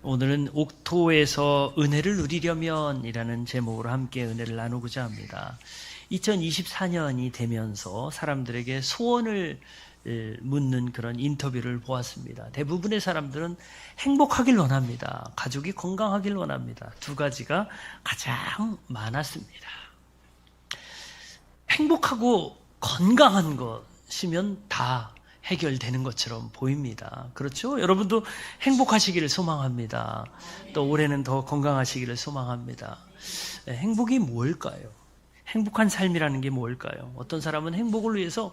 오늘은 옥토에서 은혜를 누리려면 이라는 제목으로 함께 은혜를 나누고자 합니다. 2024년이 되면서 사람들에게 소원을 묻는 그런 인터뷰를 보았습니다. 대부분의 사람들은 행복하길 원합니다. 가족이 건강하길 원합니다. 두 가지가 가장 많았습니다. 행복하고 건강한 것이면 다 해결되는 것처럼 보입니다. 그렇죠? 여러분도 행복하시기를 소망합니다. 또 올해는 더 건강하시기를 소망합니다. 행복이 뭘까요? 행복한 삶이라는 게 뭘까요? 어떤 사람은 행복을 위해서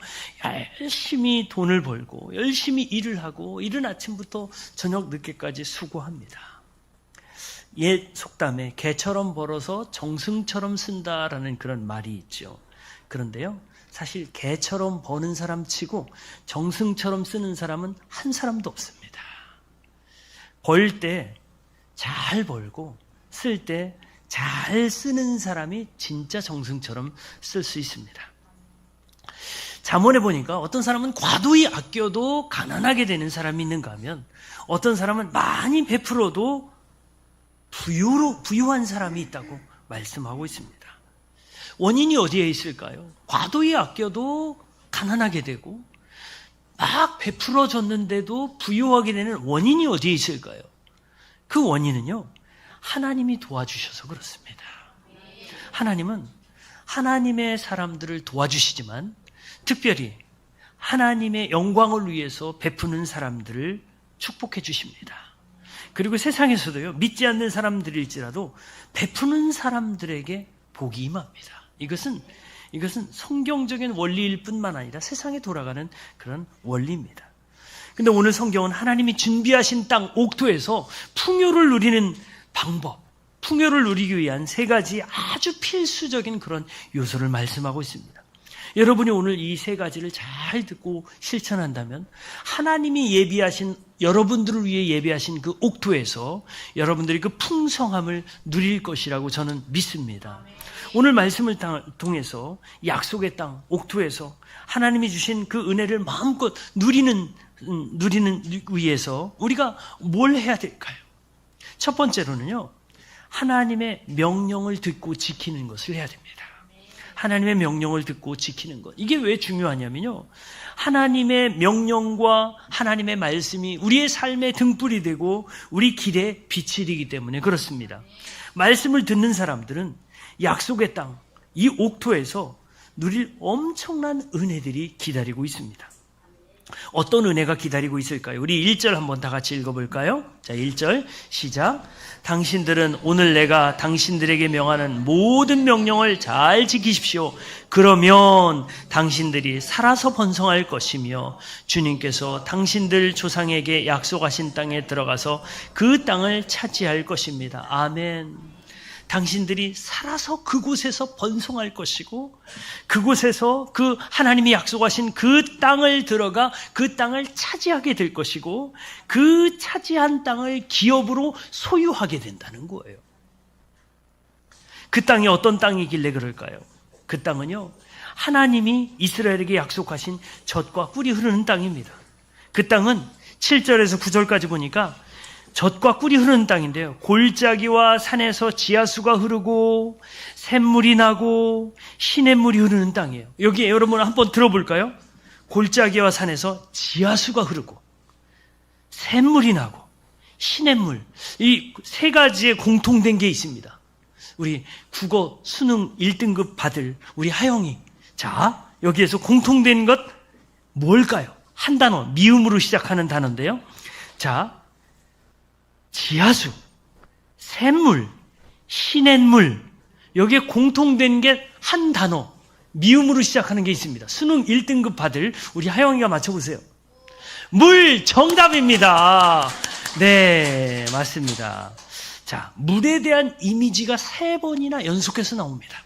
열심히 돈을 벌고 열심히 일을 하고 이른 아침부터 저녁 늦게까지 수고합니다. 옛 속담에 개처럼 벌어서 정승처럼 쓴다라는 그런 말이 있죠. 그런데요, 사실 개처럼 버는 사람 치고 정승처럼 쓰는 사람은 한 사람도 없습니다. 벌 때 잘 벌고 쓸 때 잘 쓰는 사람이 진짜 정승처럼 쓸 수 있습니다. 잠언에 보니까 어떤 사람은 과도히 아껴도 가난하게 되는 사람이 있는가 하면 어떤 사람은 많이 베풀어도 부유한 사람이 있다고 말씀하고 있습니다. 원인이 어디에 있을까요? 과도히 아껴도 가난하게 되고 막 베풀어 줬는데도 부유하게 되는 원인이 어디에 있을까요? 그 원인은요, 하나님이 도와주셔서 그렇습니다. 하나님은 하나님의 사람들을 도와주시지만 특별히 하나님의 영광을 위해서 베푸는 사람들을 축복해 주십니다. 그리고 세상에서도요, 믿지 않는 사람들일지라도 베푸는 사람들에게 복이 임합니다. 이것은 성경적인 원리일 뿐만 아니라 세상에 돌아가는 그런 원리입니다. 근데 오늘 성경은 하나님이 준비하신 땅 옥토에서 풍요를 누리는 방법, 풍요를 누리기 위한 세 가지 아주 필수적인 그런 요소를 말씀하고 있습니다. 여러분이 오늘 이 세 가지를 잘 듣고 실천한다면 하나님이 예비하신, 여러분들을 위해 예비하신 그 옥토에서 여러분들이 그 풍성함을 누릴 것이라고 저는 믿습니다. 오늘 말씀을 통해서 약속의 땅 옥토에서 하나님이 주신 그 은혜를 마음껏 누리는 위해서 우리가 뭘 해야 될까요? 첫 번째로는요, 하나님의 명령을 듣고 지키는 것을 해야 됩니다. 하나님의 명령을 듣고 지키는 것. 이게 왜 중요하냐면요, 하나님의 명령과 하나님의 말씀이 우리의 삶의 등불이 되고 우리 길에 빛이 되기 때문에 그렇습니다. 말씀을 듣는 사람들은 약속의 땅, 이 옥토에서 누릴 엄청난 은혜들이 기다리고 있습니다. 어떤 은혜가 기다리고 있을까요? 우리 1절 한번 다 같이 읽어볼까요? 자, 1절 시작. 당신들은 오늘 내가 당신들에게 명하는 모든 명령을 잘 지키십시오. 그러면 당신들이 살아서 번성할 것이며 주님께서 당신들 조상에게 약속하신 땅에 들어가서 그 땅을 차지할 것입니다. 아멘. 당신들이 살아서 그곳에서 번성할 것이고 그곳에서 그 하나님이 약속하신 그 땅을 들어가 그 땅을 차지하게 될 것이고 그 차지한 땅을 기업으로 소유하게 된다는 거예요. 그 땅이 어떤 땅이길래 그럴까요? 그 땅은요, 하나님이 이스라엘에게 약속하신 젖과 꿀이 흐르는 땅입니다. 그 땅은 7절에서 9절까지 보니까 젖과 꿀이 흐르는 땅인데요, 골짜기와 산에서 지하수가 흐르고 샘물이 나고 시냇물이 흐르는 땅이에요. 여기 여러분 한번 들어볼까요? 골짜기와 산에서 지하수가 흐르고 샘물이 나고 시냇물, 이 세 가지에 공통된 게 있습니다. 우리 국어 수능 1등급 받을 우리 하영이, 자, 여기에서 공통된 것 뭘까요? 한 단어, 미음으로 시작하는 단어인데요, 자, 지하수, 샘물, 시냇물, 여기에 공통된 게 한 단어, 미음으로 시작하는 게 있습니다. 수능 1등급 받을 우리 하영이가 맞춰보세요. 물, 정답입니다. 네, 맞습니다. 자, 물에 대한 이미지가 3번이나 연속해서 나옵니다.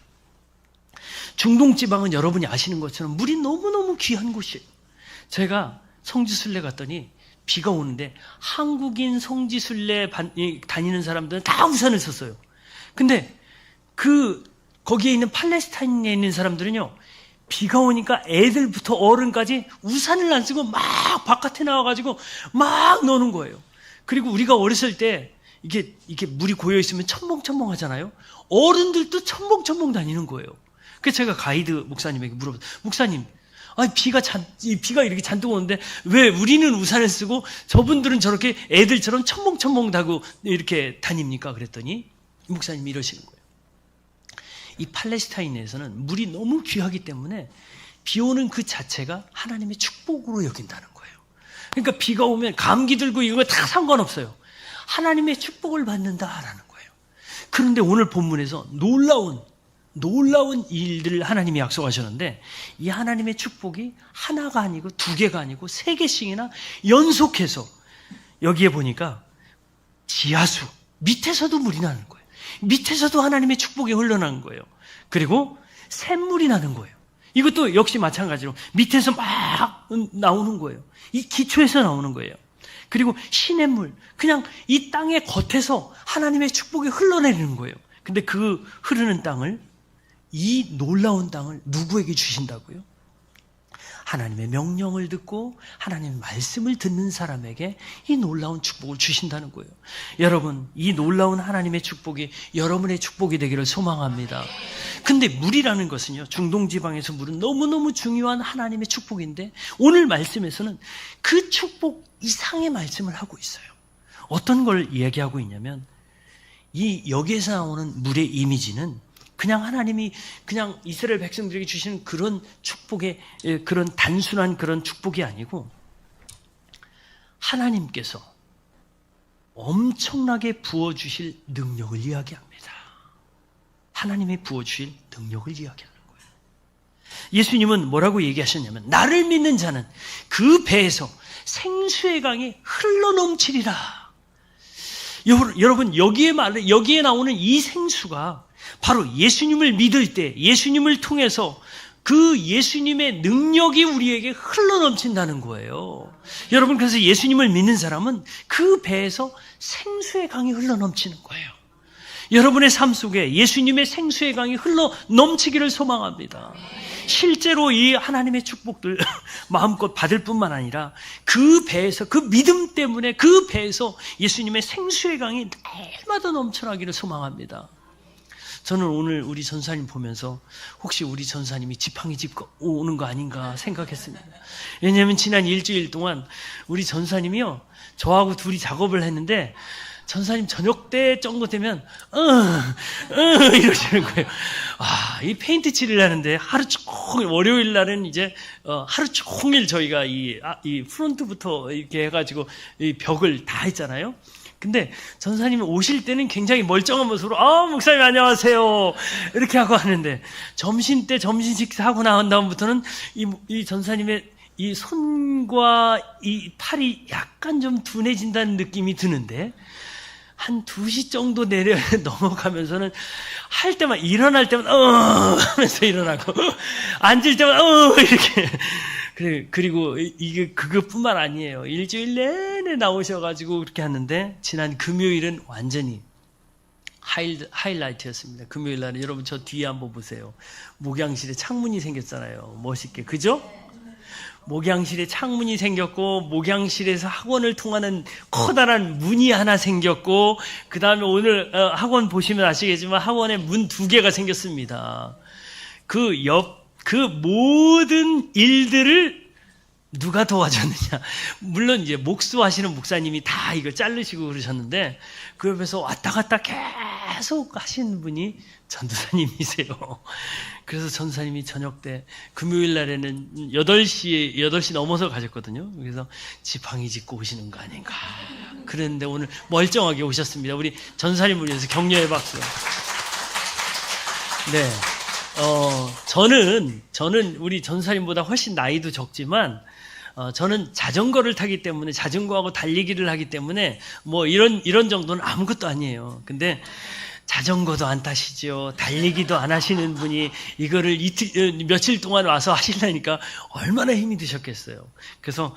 중동지방은 여러분이 아시는 것처럼 물이 너무너무 귀한 곳이에요. 제가 성지순례 갔더니 비가 오는데 한국인 성지순례 다니는 사람들은 다 우산을 썼어요. 근데 거기에 있는 팔레스타인에 있는 사람들은요, 비가 오니까 애들부터 어른까지 우산을 안 쓰고 막 바깥에 나와가지고 막 노는 거예요. 그리고 우리가 어렸을 때 이게 물이 고여 있으면 첨벙첨벙 하잖아요. 어른들도 첨벙첨벙 다니는 거예요. 그래서 제가 가이드 목사님에게 물어봤어요. 목사님, 비가 이렇게 잔뜩 오는데 왜 우리는 우산을 쓰고 저분들은 저렇게 애들처럼 첨벙첨벙 다고 이렇게 다닙니까? 그랬더니 목사님이 이러시는 거예요. 이 팔레스타인에서는 물이 너무 귀하기 때문에 비 오는 그 자체가 하나님의 축복으로 여긴다는 거예요. 그러니까 비가 오면 감기 들고 이거 다 상관없어요. 하나님의 축복을 받는다라는 거예요. 그런데 오늘 본문에서 놀라운 일들을 하나님이 약속하셨는데 이 하나님의 축복이 하나가 아니고 두 개가 아니고 세 개씩이나 연속해서 여기에 보니까 지하수, 밑에서도 물이 나는 거예요. 밑에서도 하나님의 축복이 흘러나는 거예요. 그리고 샘물이 나는 거예요. 이것도 역시 마찬가지로 밑에서 막 나오는 거예요. 이 기초에서 나오는 거예요. 그리고 시냇물, 그냥 이 땅의 겉에서 하나님의 축복이 흘러내리는 거예요. 근데 그 흐르는 땅을, 이 놀라운 땅을 누구에게 주신다고요? 하나님의 명령을 듣고 하나님의 말씀을 듣는 사람에게 이 놀라운 축복을 주신다는 거예요. 여러분, 이 놀라운 하나님의 축복이 여러분의 축복이 되기를 소망합니다. 근데 물이라는 것은요, 중동 지방에서 물은 너무너무 중요한 하나님의 축복인데 오늘 말씀에서는 그 축복 이상의 말씀을 하고 있어요. 어떤 걸 이야기하고 있냐면 이 여기에서 나오는 물의 이미지는 그냥 하나님이 그냥 이스라엘 백성들에게 주시는 그런 축복의 그런 단순한 그런 축복이 아니고 하나님께서 엄청나게 부어주실 능력을 이야기합니다. 하나님이 부어주실 능력을 이야기하는 거예요. 예수님은 뭐라고 얘기하셨냐면 나를 믿는 자는 그 배에서 생수의 강이 흘러넘치리라. 여러분 여기에 나오는 이 생수가 바로 예수님을 믿을 때 예수님을 통해서 그 예수님의 능력이 우리에게 흘러넘친다는 거예요. 여러분, 그래서 예수님을 믿는 사람은 그 배에서 생수의 강이 흘러넘치는 거예요. 여러분의 삶 속에 예수님의 생수의 강이 흘러넘치기를 소망합니다. 실제로 이 하나님의 축복들 마음껏 받을 뿐만 아니라 그 배에서, 그 믿음 때문에 그 배에서 예수님의 생수의 강이 날마다 넘쳐나기를 소망합니다. 저는 오늘 우리 전사님 보면서 혹시 우리 전사님이 지팡이 짚고 오는 거 아닌가 생각했습니다. 왜냐하면 지난 일주일 동안 우리 전사님이요, 저하고 둘이 작업을 했는데 전사님 저녁 때 정도 되면 이러시는 거예요. 이 페인트 칠을 하는데 하루 종일, 월요일 날은 이제 하루 종일 저희가 이 프론트부터 이렇게 해가지고 이 벽을 다 했잖아요. 근데 전사님이 오실 때는 굉장히 멀쩡한 모습으로 목사님 안녕하세요 이렇게 하고 하는데 점심 때 점심 식사하고 나온 다음부터는 이 전사님의 이 손과 이 팔이 약간 좀 둔해진다는 느낌이 드는데 한 2시 정도 넘어가면서는 할 때만, 일어날 때만 하면서 일어나고 앉을 때만 이렇게. 그리고 이게 그것뿐만 아니에요. 일주일 내내 나오셔가지고 그렇게 하는데 지난 금요일은 완전히 하이라이트였습니다. 금요일 날은 여러분 저 뒤에 한번 보세요. 목양실에 창문이 생겼잖아요. 멋있게, 그죠? 목양실에 창문이 생겼고 목양실에서 학원을 통하는 커다란 문이 하나 생겼고 그 다음에 오늘 학원 보시면 아시겠지만 학원에 문 2개가 생겼습니다. 그 모든 일들을 누가 도와줬느냐. 물론 이제 목수하시는 목사님이 다 이걸 자르시고 그러셨는데 그 옆에서 왔다 갔다 계속 하신 분이 전도사님이세요. 그래서 전도사님이 저녁 때 금요일 날에는 8시 넘어서 가셨거든요. 그래서 지팡이 짚고 오시는 거 아닌가. 그랬는데 오늘 멀쩡하게 오셨습니다. 우리 전도사님을 위해서 격려의 박수. 네. 저는 우리 전도사님보다 훨씬 나이도 적지만 저는 자전거를 타기 때문에 자전거하고 달리기를 하기 때문에 뭐 이런 정도는 아무것도 아니에요. 근데 자전거도 안 타시죠. 달리기도 안 하시는 분이 이거를 며칠 동안 와서 하시려니까 얼마나 힘이 드셨겠어요. 그래서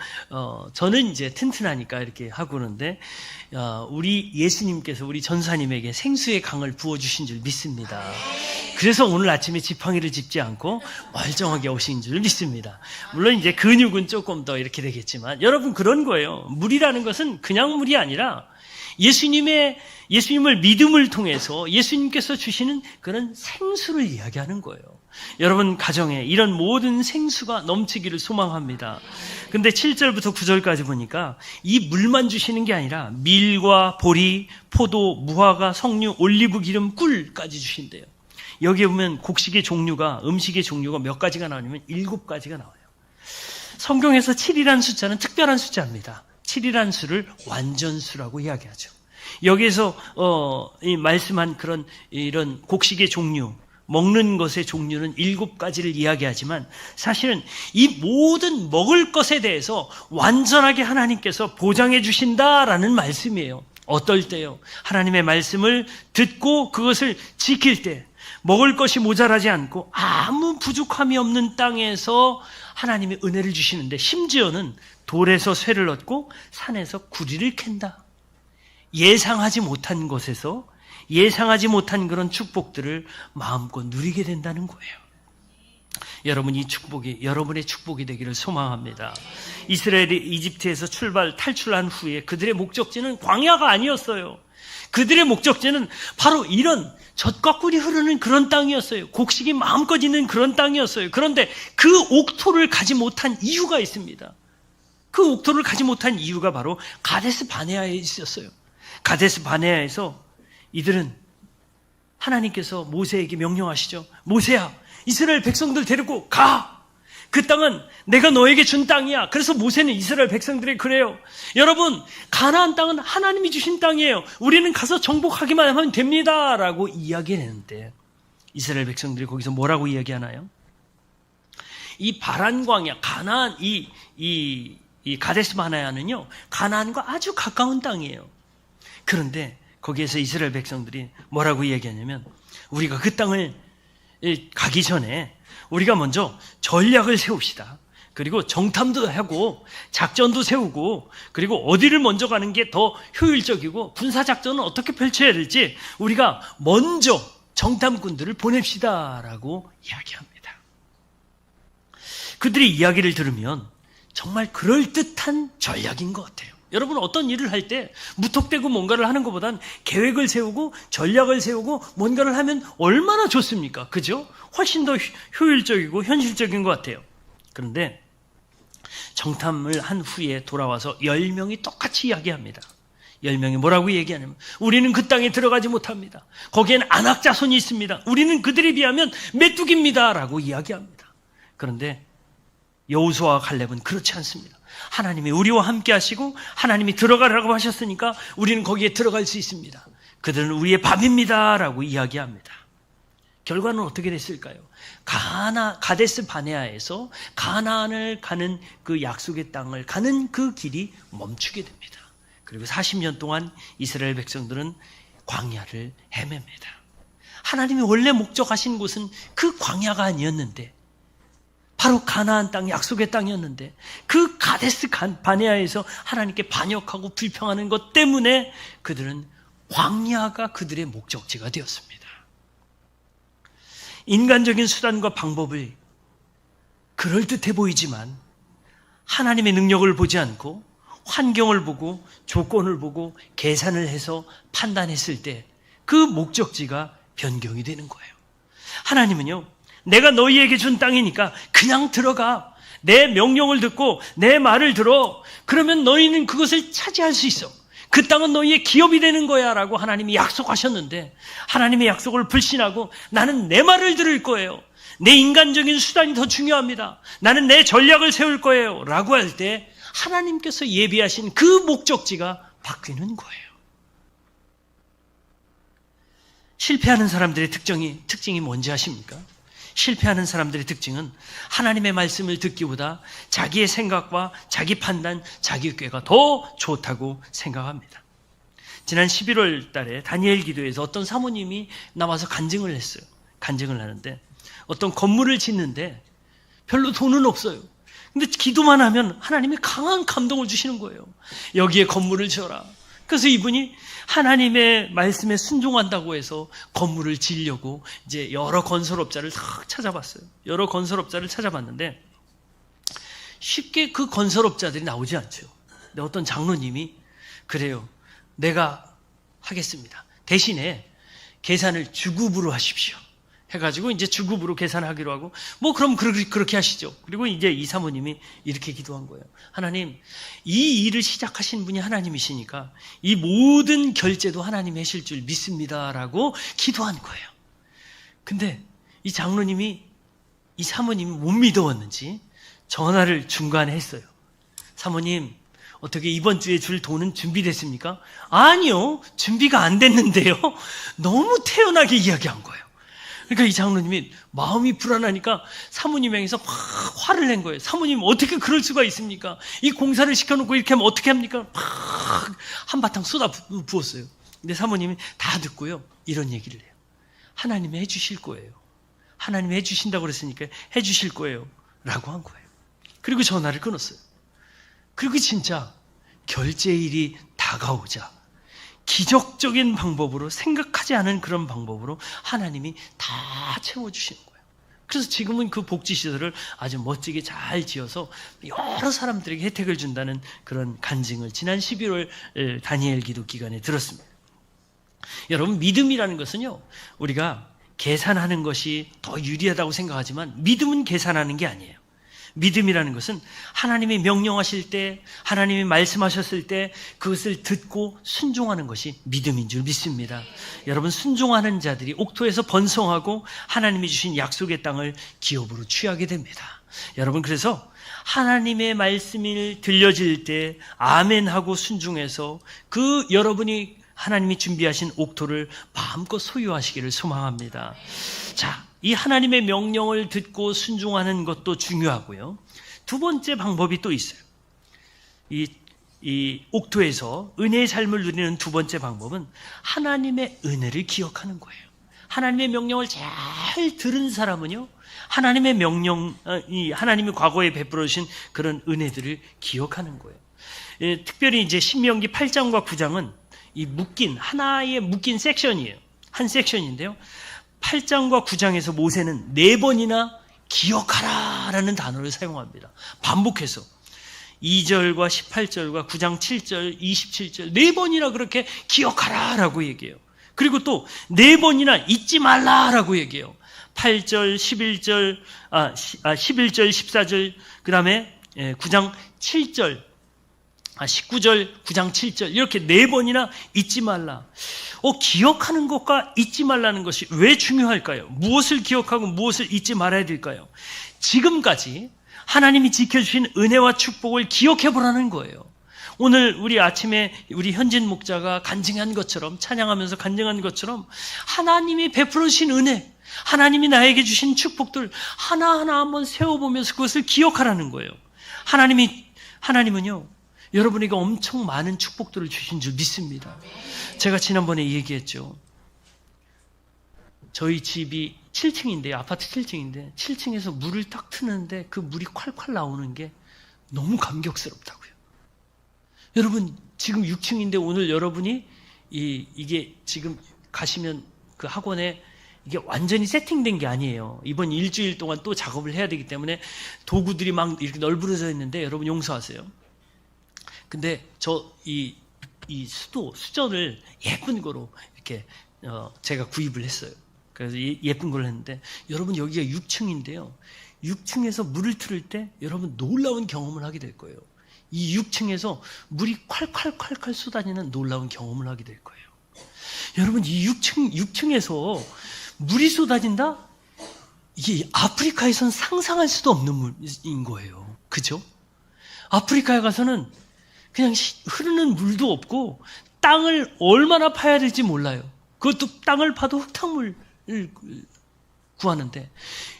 저는 이제 튼튼하니까 이렇게 하고 그러는데 우리 예수님께서 우리 전사님에게 생수의 강을 부어주신 줄 믿습니다. 그래서 오늘 아침에 지팡이를 짚지 않고 멀쩡하게 오신 줄 믿습니다. 물론 이제 근육은 조금 더 이렇게 되겠지만 여러분 그런 거예요. 물이라는 것은 그냥 물이 아니라 예수님을 믿음을 통해서 예수님께서 주시는 그런 생수를 이야기하는 거예요. 여러분 가정에 이런 모든 생수가 넘치기를 소망합니다. 근데 7절부터 9절까지 보니까 이 물만 주시는 게 아니라 밀과 보리, 포도, 무화과, 석류, 올리브 기름, 꿀까지 주신대요. 여기에 보면 곡식의 종류가, 음식의 종류가 몇 가지가 나오냐면 7가지가 나와요. 성경에서 7이라는 숫자는 특별한 숫자입니다. 7이라는 수를 완전수라고 이야기하죠. 여기에서 이 말씀한 그런 이런 곡식의 종류, 먹는 것의 종류는 7가지를 이야기하지만 사실은 이 모든 먹을 것에 대해서 완전하게 하나님께서 보장해 주신다라는 말씀이에요. 어떨 때요? 하나님의 말씀을 듣고 그것을 지킬 때 먹을 것이 모자라지 않고 아무 부족함이 없는 땅에서 하나님의 은혜를 주시는데 심지어는 돌에서 쇠를 얻고 산에서 구리를 캔다. 예상하지 못한 곳에서 예상하지 못한 그런 축복들을 마음껏 누리게 된다는 거예요. 여러분 이 축복이 여러분의 축복이 되기를 소망합니다. 이스라엘이 이집트에서 탈출한 후에 그들의 목적지는 광야가 아니었어요. 그들의 목적지는 바로 이런 젖과 꿀이 흐르는 그런 땅이었어요. 곡식이 마음껏 있는 그런 땅이었어요. 그런데 그 옥토를 가지 못한 이유가 있습니다. 그 옥토를 가지 못한 이유가 바로 가데스 바네아에 있었어요. 가데스 바네아에서 이들은 하나님께서 모세에게 명령하시죠. 모세야, 이스라엘 백성들 데리고 가! 그 땅은 내가 너에게 준 땅이야. 그래서 모세는 이스라엘 백성들에게 그래요. 여러분, 가나안 땅은 하나님이 주신 땅이에요. 우리는 가서 정복하기만 하면 됩니다. 라고 이야기했는데 이스라엘 백성들이 거기서 뭐라고 이야기하나요? 이 바란 광야, 가나안, 이 가데스 바네아는요, 가나안과 아주 가까운 땅이에요. 그런데 거기에서 이스라엘 백성들이 뭐라고 이야기하냐면 우리가 그 땅을 가기 전에 우리가 먼저 전략을 세웁시다. 그리고 정탐도 하고 작전도 세우고 그리고 어디를 먼저 가는 게 더 효율적이고 군사작전은 어떻게 펼쳐야 될지 우리가 먼저 정탐꾼들을 보냅시다 라고 이야기합니다. 그들의 이야기를 들으면 정말 그럴듯한 전략인 것 같아요. 여러분 어떤 일을 할 때 무턱대고 뭔가를 하는 것보단 계획을 세우고 전략을 세우고 뭔가를 하면 얼마나 좋습니까? 그죠? 훨씬 더 효율적이고 현실적인 것 같아요. 그런데 정탐을 한 후에 돌아와서 10명이 똑같이 이야기합니다. 10명이 뭐라고 얘기하냐면 우리는 그 땅에 들어가지 못합니다. 거기에는 아낙 자손이 있습니다. 우리는 그들에 비하면 메뚜기입니다. 라고 이야기합니다. 그런데 여호수아와 갈렙은 그렇지 않습니다. 하나님이 우리와 함께 하시고 하나님이 들어가라고 하셨으니까 우리는 거기에 들어갈 수 있습니다. 그들은 우리의 밥입니다. 라고 이야기합니다. 결과는 어떻게 됐을까요? 가데스 바네아에서 가나안을 가는 그 약속의 땅을 가는 그 길이 멈추게 됩니다. 그리고 40년 동안 이스라엘 백성들은 광야를 헤맵니다. 하나님이 원래 목적하신 곳은 그 광야가 아니었는데 바로 가나안 땅, 약속의 땅이었는데 그 가데스 바네아에서 하나님께 반역하고 불평하는 것 때문에 그들은 광야가 그들의 목적지가 되었습니다. 인간적인 수단과 방법을 그럴듯해 보이지만 하나님의 능력을 보지 않고 환경을 보고 조건을 보고 계산을 해서 판단했을 때 그 목적지가 변경이 되는 거예요. 하나님은요, 내가 너희에게 준 땅이니까 그냥 들어가. 내 명령을 듣고 내 말을 들어. 그러면 너희는 그것을 차지할 수 있어. 그 땅은 너희의 기업이 되는 거야 라고 하나님이 약속하셨는데 하나님의 약속을 불신하고 나는 내 말을 들을 거예요. 내 인간적인 수단이 더 중요합니다. 나는 내 전략을 세울 거예요 라고 할 때 하나님께서 예비하신 그 목적지가 바뀌는 거예요. 실패하는 사람들의 특징이 뭔지 아십니까? 실패하는 사람들의 특징은 하나님의 말씀을 듣기보다 자기의 생각과 자기 판단, 자기 꾀가 더 좋다고 생각합니다. 지난 11월 달에 다니엘 기도에서 어떤 사모님이 나와서 간증을 했어요. 간증을 하는데 어떤 건물을 짓는데 별로 돈은 없어요. 근데 기도만 하면 하나님이 강한 감동을 주시는 거예요. 여기에 건물을 지어라. 그래서 이분이 하나님의 말씀에 순종한다고 해서 건물을 지으려고 이제 여러 건설업자를 다 찾아봤어요. 여러 건설업자를 찾아봤는데 쉽게 그 건설업자들이 나오지 않죠. 근데 어떤 장로님이 그래요. 내가 하겠습니다. 대신에 계산을 주급으로 하십시오. 해가지고 이제 주급으로 계산하기로 하고, 그럼 그렇게 하시죠. 그리고 이제 이 사모님이 이렇게 기도한 거예요. 하나님, 이 일을 시작하신 분이 하나님이시니까 이 모든 결제도 하나님이 하실 줄 믿습니다라고 기도한 거예요. 근데 이 장로님이, 이 사모님이 못 믿어왔는지 전화를 중간에 했어요. 사모님, 어떻게 이번 주에 줄 돈은 준비됐습니까? 아니요, 준비가 안 됐는데요. 너무 태연하게 이야기한 거예요. 그러니까 이 장로님이 마음이 불안하니까 사모님 향해서 막 화를 낸 거예요. 사모님, 어떻게 그럴 수가 있습니까? 이 공사를 시켜놓고 이렇게 하면 어떻게 합니까? 막 한바탕 쏟아 부었어요. 근데 사모님이 다 듣고요, 이런 얘기를 해요. 하나님이 해주실 거예요. 하나님이 해주신다고 그랬으니까 해주실 거예요 라고 한 거예요. 그리고 전화를 끊었어요. 그리고 진짜 결제일이 다가오자 기적적인 방법으로, 생각하지 않은 그런 방법으로 하나님이 다 채워주시는 거예요. 그래서 지금은 그 복지시설을 아주 멋지게 잘 지어서 여러 사람들에게 혜택을 준다는 그런 간증을 지난 11월 다니엘 기도 기간에 들었습니다. 여러분, 믿음이라는 것은요, 우리가 계산하는 것이 더 유리하다고 생각하지만 믿음은 계산하는 게 아니에요. 믿음이라는 것은 하나님이 명령하실 때, 하나님이 말씀하셨을 때 그것을 듣고 순종하는 것이 믿음인 줄 믿습니다. 여러분, 순종하는 자들이 옥토에서 번성하고 하나님이 주신 약속의 땅을 기업으로 취하게 됩니다. 여러분, 그래서 하나님의 말씀이 들려질 때 아멘하고 순종해서 그 여러분이 하나님이 준비하신 옥토를 마음껏 소유하시기를 소망합니다. 자, 이 하나님의 명령을 듣고 순종하는 것도 중요하고요. 두 번째 방법이 또 있어요. 이 옥토에서 은혜의 삶을 누리는 두 번째 방법은 하나님의 은혜를 기억하는 거예요. 하나님의 명령을 잘 들은 사람은요, 하나님의 명령, 하나님이 과거에 베풀어 주신 그런 은혜들을 기억하는 거예요. 특별히 이제 신명기 8장과 9장은 이 하나의 묶인 섹션이에요. 한 섹션인데요. 8장과 9장에서 모세는 4번이나 기억하라 라는 단어를 사용합니다. 반복해서 2절과 18절과 9장 7절, 27절 4번이나 그렇게 기억하라 라고 얘기해요. 그리고 또 4번이나 잊지 말라 라고 얘기해요. 8절, 11절, 11절, 14절, 그 다음에 9장 7절, 19절, 9장 7절 이렇게 4번이나 잊지 말라. 기억하는 것과 잊지 말라는 것이 왜 중요할까요? 무엇을 기억하고 무엇을 잊지 말아야 될까요? 지금까지 하나님이 지켜주신 은혜와 축복을 기억해 보라는 거예요. 오늘 우리 아침에 우리 현진 목자가 간증한 것처럼, 찬양하면서 간증한 것처럼 하나님이 베풀어 주신 은혜, 하나님이 나에게 주신 축복들 하나하나 한번 세워보면서 그것을 기억하라는 거예요. 하나님은요, 여러분에게 엄청 많은 축복들을 주신 줄 믿습니다. 제가 지난번에 얘기했죠. 저희 집이 7층인데요. 아파트 7층인데 7층에서 물을 딱 트는데 그 물이 콸콸 나오는 게 너무 감격스럽다고요. 여러분, 지금 6층인데 오늘 여러분이 이게 지금 가시면 그 학원에 이게 완전히 세팅된 게 아니에요. 이번 일주일 동안 또 작업을 해야 되기 때문에 도구들이 막 이렇게 널브러져 있는데 여러분 용서하세요. 근데 이 수전을 예쁜 거로 이렇게 제가 구입을 했어요. 그래서 예쁜 걸 했는데 여러분, 여기가 6층인데요. 6층에서 물을 틀을 때 여러분 놀라운 경험을 하게 될 거예요. 이 6층에서 물이 콸콸콸콸 쏟아지는 놀라운 경험을 하게 될 거예요. 여러분, 이 6층에서 물이 쏟아진다? 이게 아프리카에선 상상할 수도 없는 물인 거예요. 그죠? 아프리카에 가서는 그냥 흐르는 물도 없고 땅을 얼마나 파야 될지 몰라요. 그것도 땅을 파도 흙탕물을 구하는데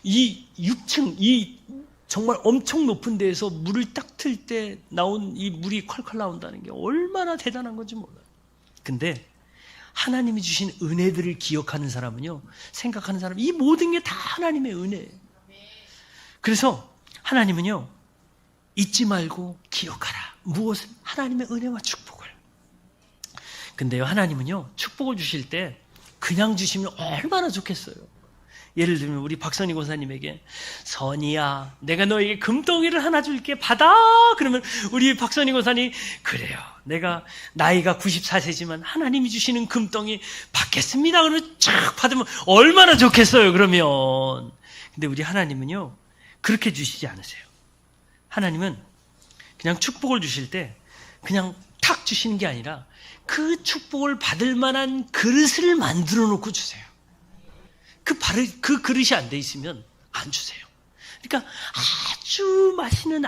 이 6층, 이 정말 엄청 높은 데에서 물을 딱 틀 때 나온 이 물이 콸콸 나온다는 게 얼마나 대단한 건지 몰라요. 근데 하나님이 주신 은혜들을 기억하는 사람은요, 생각하는 사람, 이 모든 게 다 하나님의 은혜예요. 그래서 하나님은요, 잊지 말고 기억하라. 무엇을? 하나님의 은혜와 축복을. 근데요, 하나님은요, 축복을 주실 때 그냥 주시면 얼마나 좋겠어요. 예를 들면 우리 박선희 권사님에게 선이야, 내가 너에게 금덩이를 하나 줄게, 받아. 그러면 우리 박선희 권사님, 그래요, 내가 나이가 94세지만 하나님이 주시는 금덩이 받겠습니다. 그러면 쫙 받으면 얼마나 좋겠어요, 그러면. 근데 우리 하나님은요, 그렇게 주시지 않으세요. 하나님은 그냥 축복을 주실 때 그냥 탁 주시는 게 아니라 그 축복을 받을 만한 그릇을 만들어 놓고 주세요. 그 그릇이 안 돼 있으면 안 주세요. 그러니까 아주 맛있는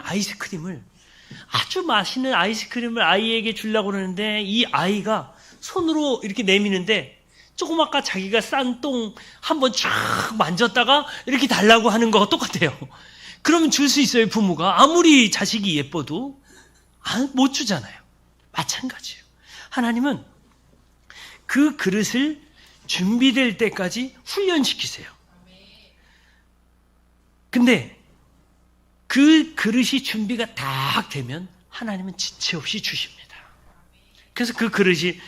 아이스크림을 아이에게 주려고 그러는데 이 아이가 손으로 이렇게 내미는데 조금 아까 자기가 싼 똥 한번 쫙 만졌다가 이렇게 달라고 하는 거와 똑같아요. 그러면 줄 수 있어요, 부모가. 아무리 자식이 예뻐도 못 주잖아요. 마찬가지예요. 하나님은 그 그릇을 준비될 때까지 훈련시키세요. 근데 그 그릇이 준비가 딱 되면 하나님은 지체 없이 주십니다. 그래서 그 그릇이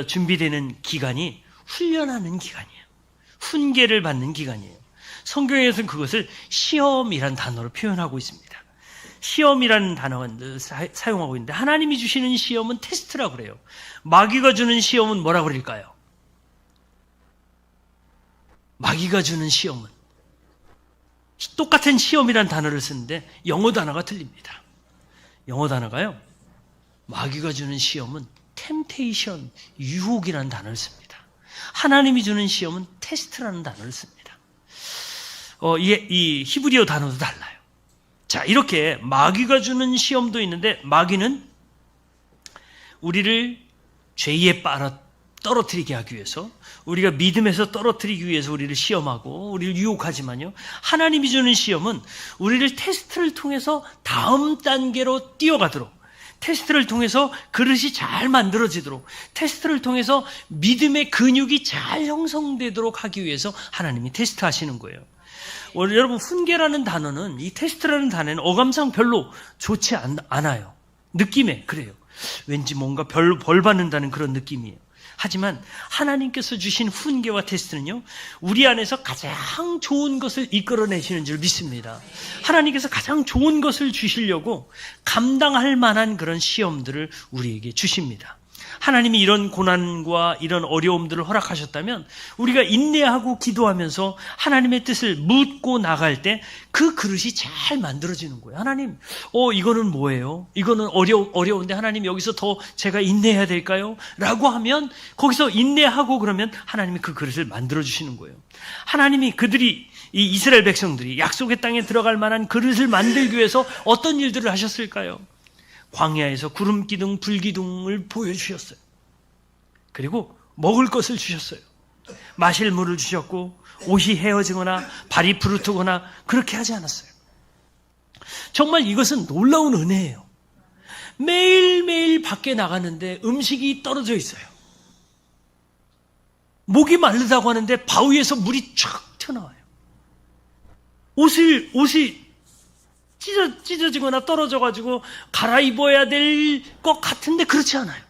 준비되는 기간이 훈련하는 기간이에요. 훈계를 받는 기간이에요. 성경에서는 그것을 시험이라는 단어로 표현하고 있습니다. 시험이라는 단어를 사용하고 있는데 하나님이 주시는 시험은 테스트라고 그래요. 마귀가 주는 시험은 뭐라고 그럴까요? 마귀가 주는 시험은 똑같은 시험이라는 단어를 쓰는데 영어 단어가 틀립니다. 영어 단어가요, 마귀가 주는 시험은 temptation, 유혹이라는 단어를 씁니다. 하나님이 주는 시험은 테스트라는 단어를 씁니다. 이 히브리어 단어도 달라요. 자, 이렇게 마귀가 주는 시험도 있는데 마귀는 우리를 죄에 떨어뜨리게 하기 위해서, 우리가 믿음에서 떨어뜨리기 위해서 우리를 시험하고 우리를 유혹하지만요, 하나님이 주는 시험은 우리를 테스트를 통해서 다음 단계로 뛰어가도록, 테스트를 통해서 그릇이 잘 만들어지도록, 테스트를 통해서 믿음의 근육이 잘 형성되도록 하기 위해서 하나님이 테스트하시는 거예요. 여러분, 훈계라는 단어는, 이 테스트라는 단어는 어감상 별로 좋지 않아요. 느낌에 그래요. 왠지 뭔가 벌 받는다는 그런 느낌이에요. 하지만 하나님께서 주신 훈계와 테스트는요, 우리 안에서 가장 좋은 것을 이끌어내시는 줄 믿습니다. 하나님께서 가장 좋은 것을 주시려고 감당할 만한 그런 시험들을 우리에게 주십니다. 하나님이 이런 고난과 이런 어려움들을 허락하셨다면 우리가 인내하고 기도하면서 하나님의 뜻을 묻고 나갈 때 그 그릇이 잘 만들어지는 거예요. 하나님, 이거는 뭐예요? 이거는 어려운데 하나님 여기서 더 제가 인내해야 될까요? 라고 하면 거기서 인내하고 그러면 하나님이 그 그릇을 만들어주시는 거예요. 하나님이 이 이스라엘 백성들이 약속의 땅에 들어갈 만한 그릇을 만들기 위해서 어떤 일들을 하셨을까요? 광야에서 구름 기둥, 불 기둥을 보여주셨어요. 그리고 먹을 것을 주셨어요. 마실 물을 주셨고 옷이 헤어지거나 발이 부르트거나 그렇게 하지 않았어요. 정말 이것은 놀라운 은혜예요. 매일매일 밖에 나가는데 음식이 떨어져 있어요. 목이 마르다고 하는데 바위에서 물이 쫙 튀어나와요. 옷이 찢어지거나 떨어져가지고 갈아입어야 될 것 같은데 그렇지 않아요.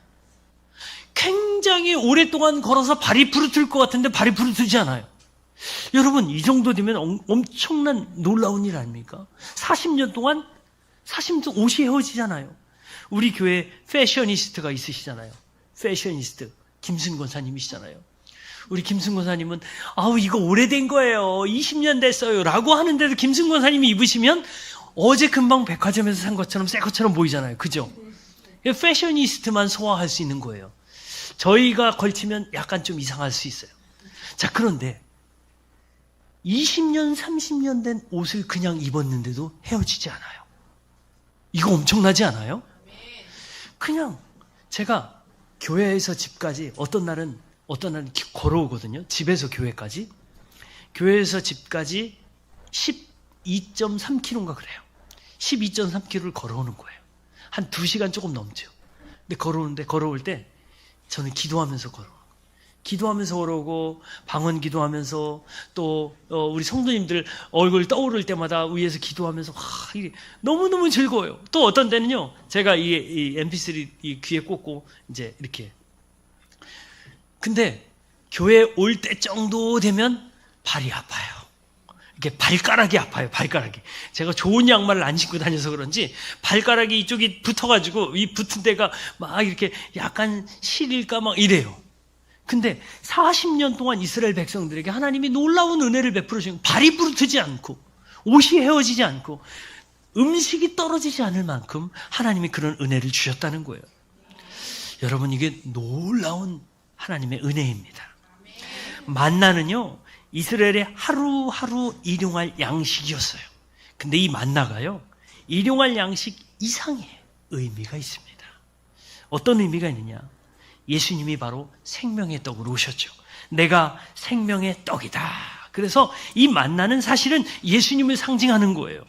굉장히 오랫동안 걸어서 발이 부르틀 것 같은데 발이 부르트지 않아요. 여러분, 이 정도 되면 엄청난 놀라운 일 아닙니까? 40년 동안 옷이 헤어지잖아요. 우리 교회 패셔니스트가 있으시잖아요. 패셔니스트 김승 권사님이시잖아요. 우리 김승 권사님은 이거 오래된 거예요, 20년 됐어요 라고 하는데도 김승 권사님이 입으시면 어제 금방 백화점에서 산 것처럼 새 것처럼 보이잖아요. 그죠? 패셔니스트만 소화할 수 있는 거예요. 저희가 걸치면 약간 좀 이상할 수 있어요. 자, 그런데 20년, 30년 된 옷을 그냥 입었는데도 헤어지지 않아요. 이거 엄청나지 않아요? 그냥 제가 교회에서 집까지 어떤 날은 걸어오거든요. 집에서 교회까지. 교회에서 집까지 12.3km인가 그래요. 12.3km를 걸어오는 거예요. 한 2시간 조금 넘죠. 근데 걸어올 때 저는 기도하면서 걸어오고 방언 기도하면서 또 우리 성도님들 얼굴 떠오를 때마다 위에서 기도하면서 이게 너무너무 즐거워요. 또 어떤 때는요, 제가 이 MP3 이 귀에 꽂고 이제 이렇게, 근데 교회 올 때 정도 되면 발이 아파요. 이게 발가락이 아파요, 발가락이. 제가 좋은 양말을 안 신고 다녀서 그런지 발가락이 이쪽이 붙어가지고 이 붙은 데가 막 이렇게 약간 시릴까 막 이래요. 근데 40년 동안 이스라엘 백성들에게 하나님이 놀라운 은혜를 베풀어 주신, 발이 부르트지 않고 옷이 헤어지지 않고 음식이 떨어지지 않을 만큼 하나님이 그런 은혜를 주셨다는 거예요. 여러분, 이게 놀라운 하나님의 은혜입니다. 만나는요, 이스라엘의 하루하루 일용할 양식이었어요. 근데 이 만나가요, 일용할 양식 이상의 의미가 있습니다. 어떤 의미가 있느냐? 예수님이 바로 생명의 떡으로 오셨죠. 내가 생명의 떡이다. 그래서 이 만나는 사실은 예수님을 상징하는 거예요.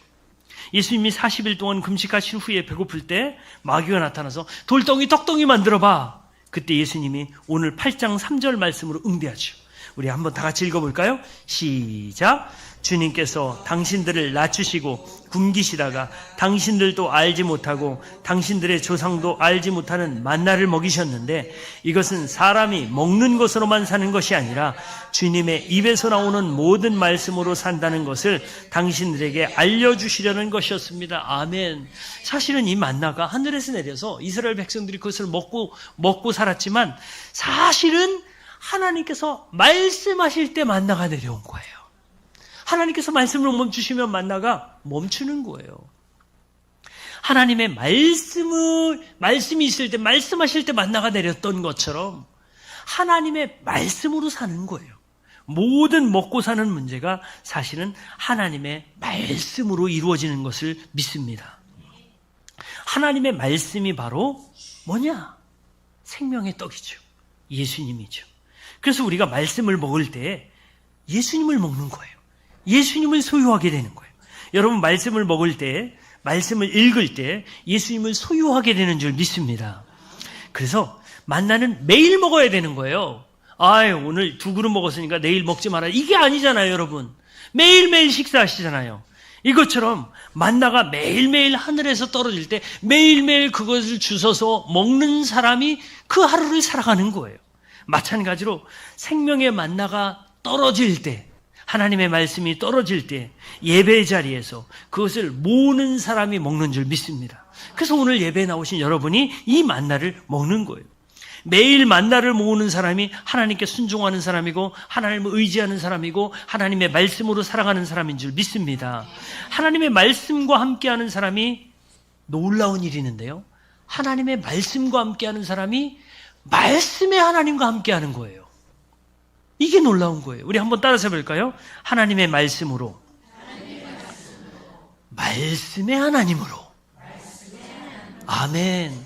예수님이 40일 동안 금식하신 후에 배고플 때 마귀가 나타나서 돌덩이 떡덩이 만들어봐. 그때 예수님이 오늘 8장 3절 말씀으로 응대하죠. 우리 한번 다 같이 읽어볼까요? 시작. 주님께서 당신들을 낮추시고 굶기시다가 당신들도 알지 못하고 당신들의 조상도 알지 못하는 만나를 먹이셨는데 이것은 사람이 먹는 것으로만 사는 것이 아니라 주님의 입에서 나오는 모든 말씀으로 산다는 것을 당신들에게 알려주시려는 것이었습니다. 아멘. 사실은 이 만나가 하늘에서 내려서 이스라엘 백성들이 그것을 먹고 살았지만 사실은 하나님께서 말씀하실 때 만나가 내려온 거예요. 하나님께서 말씀을 멈추시면 만나가 멈추는 거예요. 하나님의 말씀이 있을 때, 말씀하실 때 만나가 내렸던 것처럼 하나님의 말씀으로 사는 거예요. 모든 먹고 사는 문제가 사실은 하나님의 말씀으로 이루어지는 것을 믿습니다. 하나님의 말씀이 바로 뭐냐? 생명의 떡이죠. 예수님이죠. 그래서 우리가 말씀을 먹을 때 예수님을 먹는 거예요. 예수님을 소유하게 되는 거예요. 여러분, 말씀을 먹을 때, 말씀을 읽을 때 예수님을 소유하게 되는 줄 믿습니다. 그래서 만나는 매일 먹어야 되는 거예요. 오늘 2그릇 먹었으니까 내일 먹지 마라. 이게 아니잖아요, 여러분. 매일매일 식사하시잖아요. 이것처럼 만나가 매일매일 하늘에서 떨어질 때 매일매일 그것을 주워서 먹는 사람이 그 하루를 살아가는 거예요. 마찬가지로 생명의 만나가 떨어질 때, 하나님의 말씀이 떨어질 때 예배 자리에서 그것을 모으는 사람이 먹는 줄 믿습니다. 그래서 오늘 예배에 나오신 여러분이 이 만나를 먹는 거예요. 매일 만나를 모으는 사람이 하나님께 순종하는 사람이고 하나님을 의지하는 사람이고 하나님의 말씀으로 살아가는 사람인 줄 믿습니다. 하나님의 말씀과 함께하는 사람이 놀라운 일이 있는데요. 하나님의 말씀과 함께하는 사람이 말씀의 하나님과 함께하는 거예요. 이게 놀라운 거예요. 우리 한번 따라서 해볼까요? 하나님의 말씀으로, 말씀의 하나님으로. 아멘.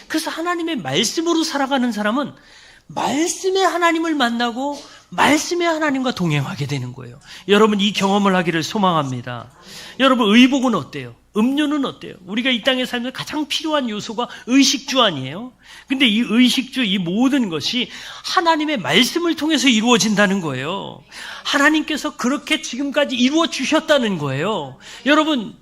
그래서 하나님의 말씀으로 살아가는 사람은 말씀의 하나님을 만나고 말씀의 하나님과 동행하게 되는 거예요. 여러분, 이 경험을 하기를 소망합니다. 여러분, 의복은 어때요? 음료는 어때요? 우리가 이 땅에 살면서 가장 필요한 요소가 의식주 아니에요? 근데 이 의식주, 이 모든 것이 하나님의 말씀을 통해서 이루어진다는 거예요. 하나님께서 그렇게 지금까지 이루어 주셨다는 거예요. 여러분의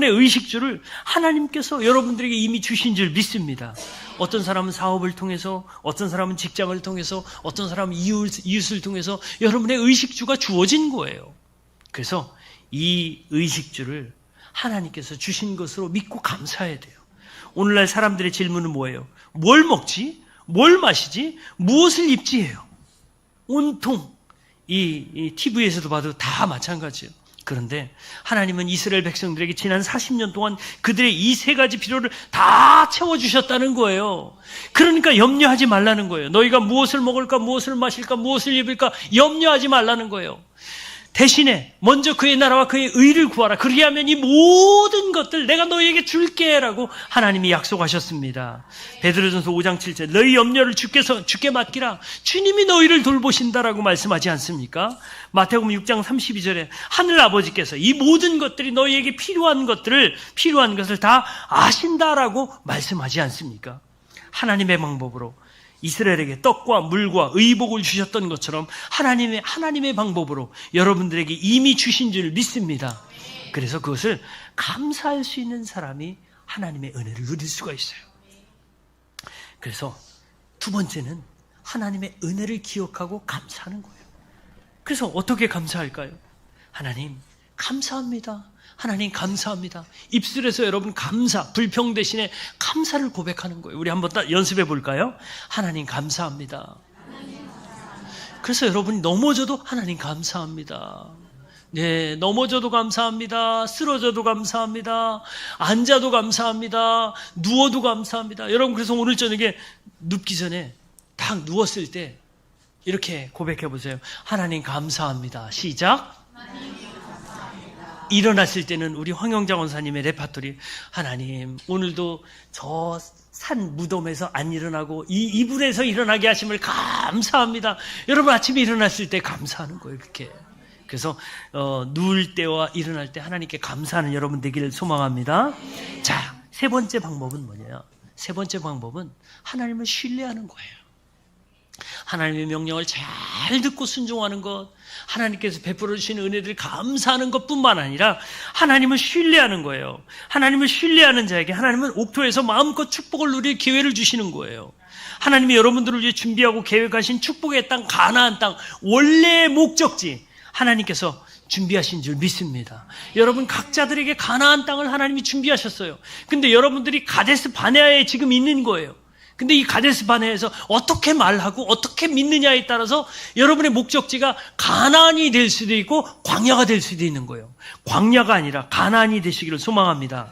의식주를 하나님께서 여러분들에게 이미 주신 줄 믿습니다. 어떤 사람은 사업을 통해서, 어떤 사람은 직장을 통해서, 어떤 사람은 이웃을 통해서 여러분의 의식주가 주어진 거예요. 그래서 이 의식주를 하나님께서 주신 것으로 믿고 감사해야 돼요. 오늘날 사람들의 질문은 뭐예요? 뭘 먹지? 뭘 마시지? 무엇을 입지예요? 온통 이 TV에서도 봐도 다 마찬가지예요. 그런데 하나님은 이스라엘 백성들에게 지난 40년 동안 그들의 이 3가지 필요를 다 채워주셨다는 거예요. 그러니까 염려하지 말라는 거예요. 너희가 무엇을 먹을까, 무엇을 마실까, 무엇을 입을까 염려하지 말라는 거예요. 대신에 먼저 그의 나라와 그의 의를 구하라. 그리하면 이 모든 것들 내가 너희에게 줄게 라고 하나님이 약속하셨습니다. 베드로전서 5장 7절 너희 염려를 주께 맡기라. 주님이 너희를 돌보신다라고 말씀하지 않습니까? 마태복음 6장 32절에 하늘 아버지께서 이 모든 것들이 너희에게 필요한 것을 다 아신다라고 말씀하지 않습니까? 하나님의 방법으로 이스라엘에게 떡과 물과 의복을 주셨던 것처럼 하나님의 방법으로 여러분들에게 이미 주신 줄 믿습니다. 그래서 그것을 감사할 수 있는 사람이 하나님의 은혜를 누릴 수가 있어요. 그래서 2번째는 하나님의 은혜를 기억하고 감사하는 거예요. 그래서 어떻게 감사할까요? 하나님 감사합니다. 하나님 감사합니다. 입술에서 여러분 감사, 불평 대신에 감사를 고백하는 거예요. 우리 한번 딱 연습해 볼까요? 하나님 감사합니다. 그래서 여러분이 넘어져도 하나님 감사합니다. 네, 넘어져도 감사합니다. 쓰러져도 감사합니다. 앉아도 감사합니다. 누워도 감사합니다. 여러분, 그래서 오늘 저녁에 눕기 전에 딱 누웠을 때 이렇게 고백해 보세요. 하나님 감사합니다. 시작. 일어났을 때는 우리 황영자 원사님의 레파토리, 하나님 오늘도 저 산 무덤에서 안 일어나고 이 이불에서 일어나게 하심을 감사합니다. 여러분 아침에 일어났을 때 감사하는 거예요. 그렇게. 그래서 누울 때와 일어날 때 하나님께 감사하는 여러분 되기를 소망합니다. 자, 세 번째 방법은 뭐냐? 세 번째 방법은 하나님을 신뢰하는 거예요. 하나님의 명령을 잘 듣고 순종하는 것, 하나님께서 베풀어 주신 은혜들 감사하는 것뿐만 아니라 하나님을 신뢰하는 거예요. 하나님을 신뢰하는 자에게 하나님은 옥토에서 마음껏 축복을 누릴 기회를 주시는 거예요. 하나님이 여러분들을 위해 준비하고 계획하신 축복의 땅, 가나안 땅, 원래의 목적지 하나님께서 준비하신 줄 믿습니다. 여러분 각자들에게 가나안 땅을 하나님이 준비하셨어요. 근데 여러분들이 가데스 바네아에 지금 있는 거예요. 근데 이 가데스 바네아에서 어떻게 말하고 어떻게 믿느냐에 따라서 여러분의 목적지가 가나안이 될 수도 있고 광야가 될 수도 있는 거예요. 광야가 아니라 가나안이 되시기를 소망합니다.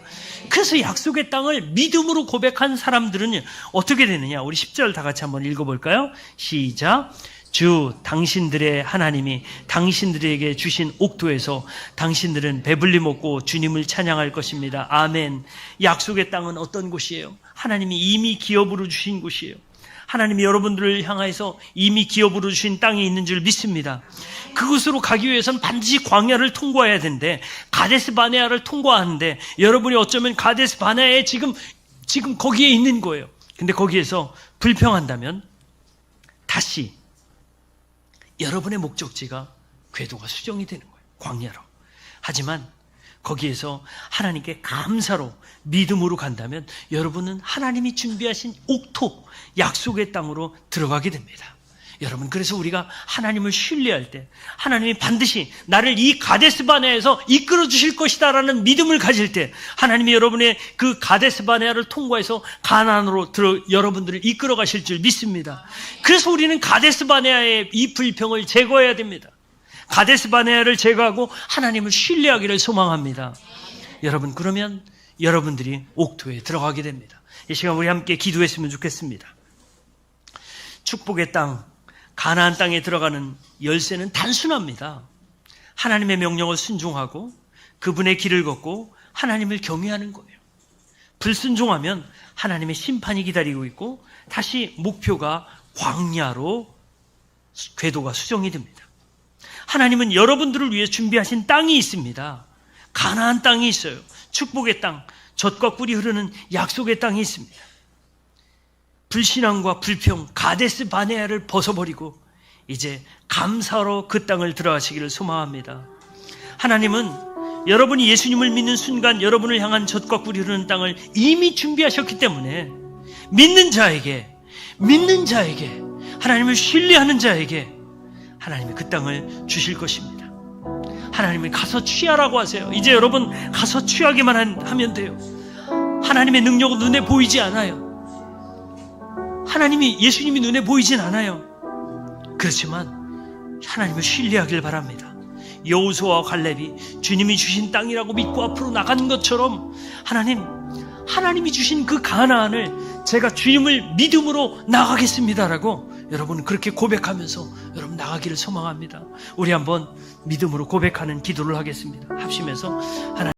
그래서 약속의 땅을 믿음으로 고백한 사람들은 어떻게 되느냐? 우리 10절 다 같이 한번 읽어볼까요? 시작. 주 당신들의 하나님이 당신들에게 주신 옥토에서 당신들은 배불리 먹고 주님을 찬양할 것입니다. 아멘. 약속의 땅은 어떤 곳이에요? 하나님이 이미 기업으로 주신 곳이에요. 하나님이 여러분들을 향해서 이미 기업으로 주신 땅이 있는 줄 믿습니다. 그곳으로 가기 위해서는 반드시 광야를 통과해야 되는데 가데스 바네아를 통과하는데 여러분이 어쩌면 가데스 바네아에 지금 거기에 있는 거예요. 근데 거기에서 불평한다면 다시 여러분의 목적지가 궤도가 수정이 되는 거예요. 광야로. 하지만 거기에서 하나님께 감사로 믿음으로 간다면 여러분은 하나님이 준비하신 옥토, 약속의 땅으로 들어가게 됩니다. 여러분, 그래서 우리가 하나님을 신뢰할 때 하나님이 반드시 나를 이 가데스 바네아에서 이끌어 주실 것이다라는 믿음을 가질 때 하나님이 여러분의 그 가데스 바네아를 통과해서 가나안으로 여러분들을 이끌어 가실 줄 믿습니다. 그래서 우리는 가데스 바네아의 이 불평을 제거해야 됩니다. 가데스 바네아를 제거하고 하나님을 신뢰하기를 소망합니다. 여러분, 그러면 여러분들이 옥토에 들어가게 됩니다. 이 시간 우리 함께 기도했으면 좋겠습니다. 축복의 땅, 가나안 땅에 들어가는 열쇠는 단순합니다. 하나님의 명령을 순종하고 그분의 길을 걷고 하나님을 경외하는 거예요. 불순종하면 하나님의 심판이 기다리고 있고 다시 목표가 광야로 궤도가 수정이 됩니다. 하나님은 여러분들을 위해 준비하신 땅이 있습니다. 가나안 땅이 있어요. 축복의 땅, 젖과 꿀이 흐르는 약속의 땅이 있습니다. 불신앙과 불평, 가데스 바네아를 벗어버리고 이제 감사로 그 땅을 들어가시기를 소망합니다. 하나님은 여러분이 예수님을 믿는 순간 여러분을 향한 젖과 꿀이 흐르는 땅을 이미 준비하셨기 때문에 믿는 자에게 하나님을 신뢰하는 자에게 하나님이 그 땅을 주실 것입니다. 하나님이 가서 취하라고 하세요. 이제 여러분 가서 취하기만 하면 돼요. 하나님의 능력은 눈에 보이지 않아요. 하나님이 예수님이 눈에 보이진 않아요. 그렇지만 하나님을 신뢰하길 바랍니다. 여호수아와 갈렙이 주님이 주신 땅이라고 믿고 앞으로 나간 것처럼 하나님이 주신 그 가나안을 제가 주님을 믿음으로 나가겠습니다라고 여러분 그렇게 고백하면서 여러분 나가기를 소망합니다. 우리 한번 믿음으로 고백하는 기도를 하겠습니다. 합심해서 하나님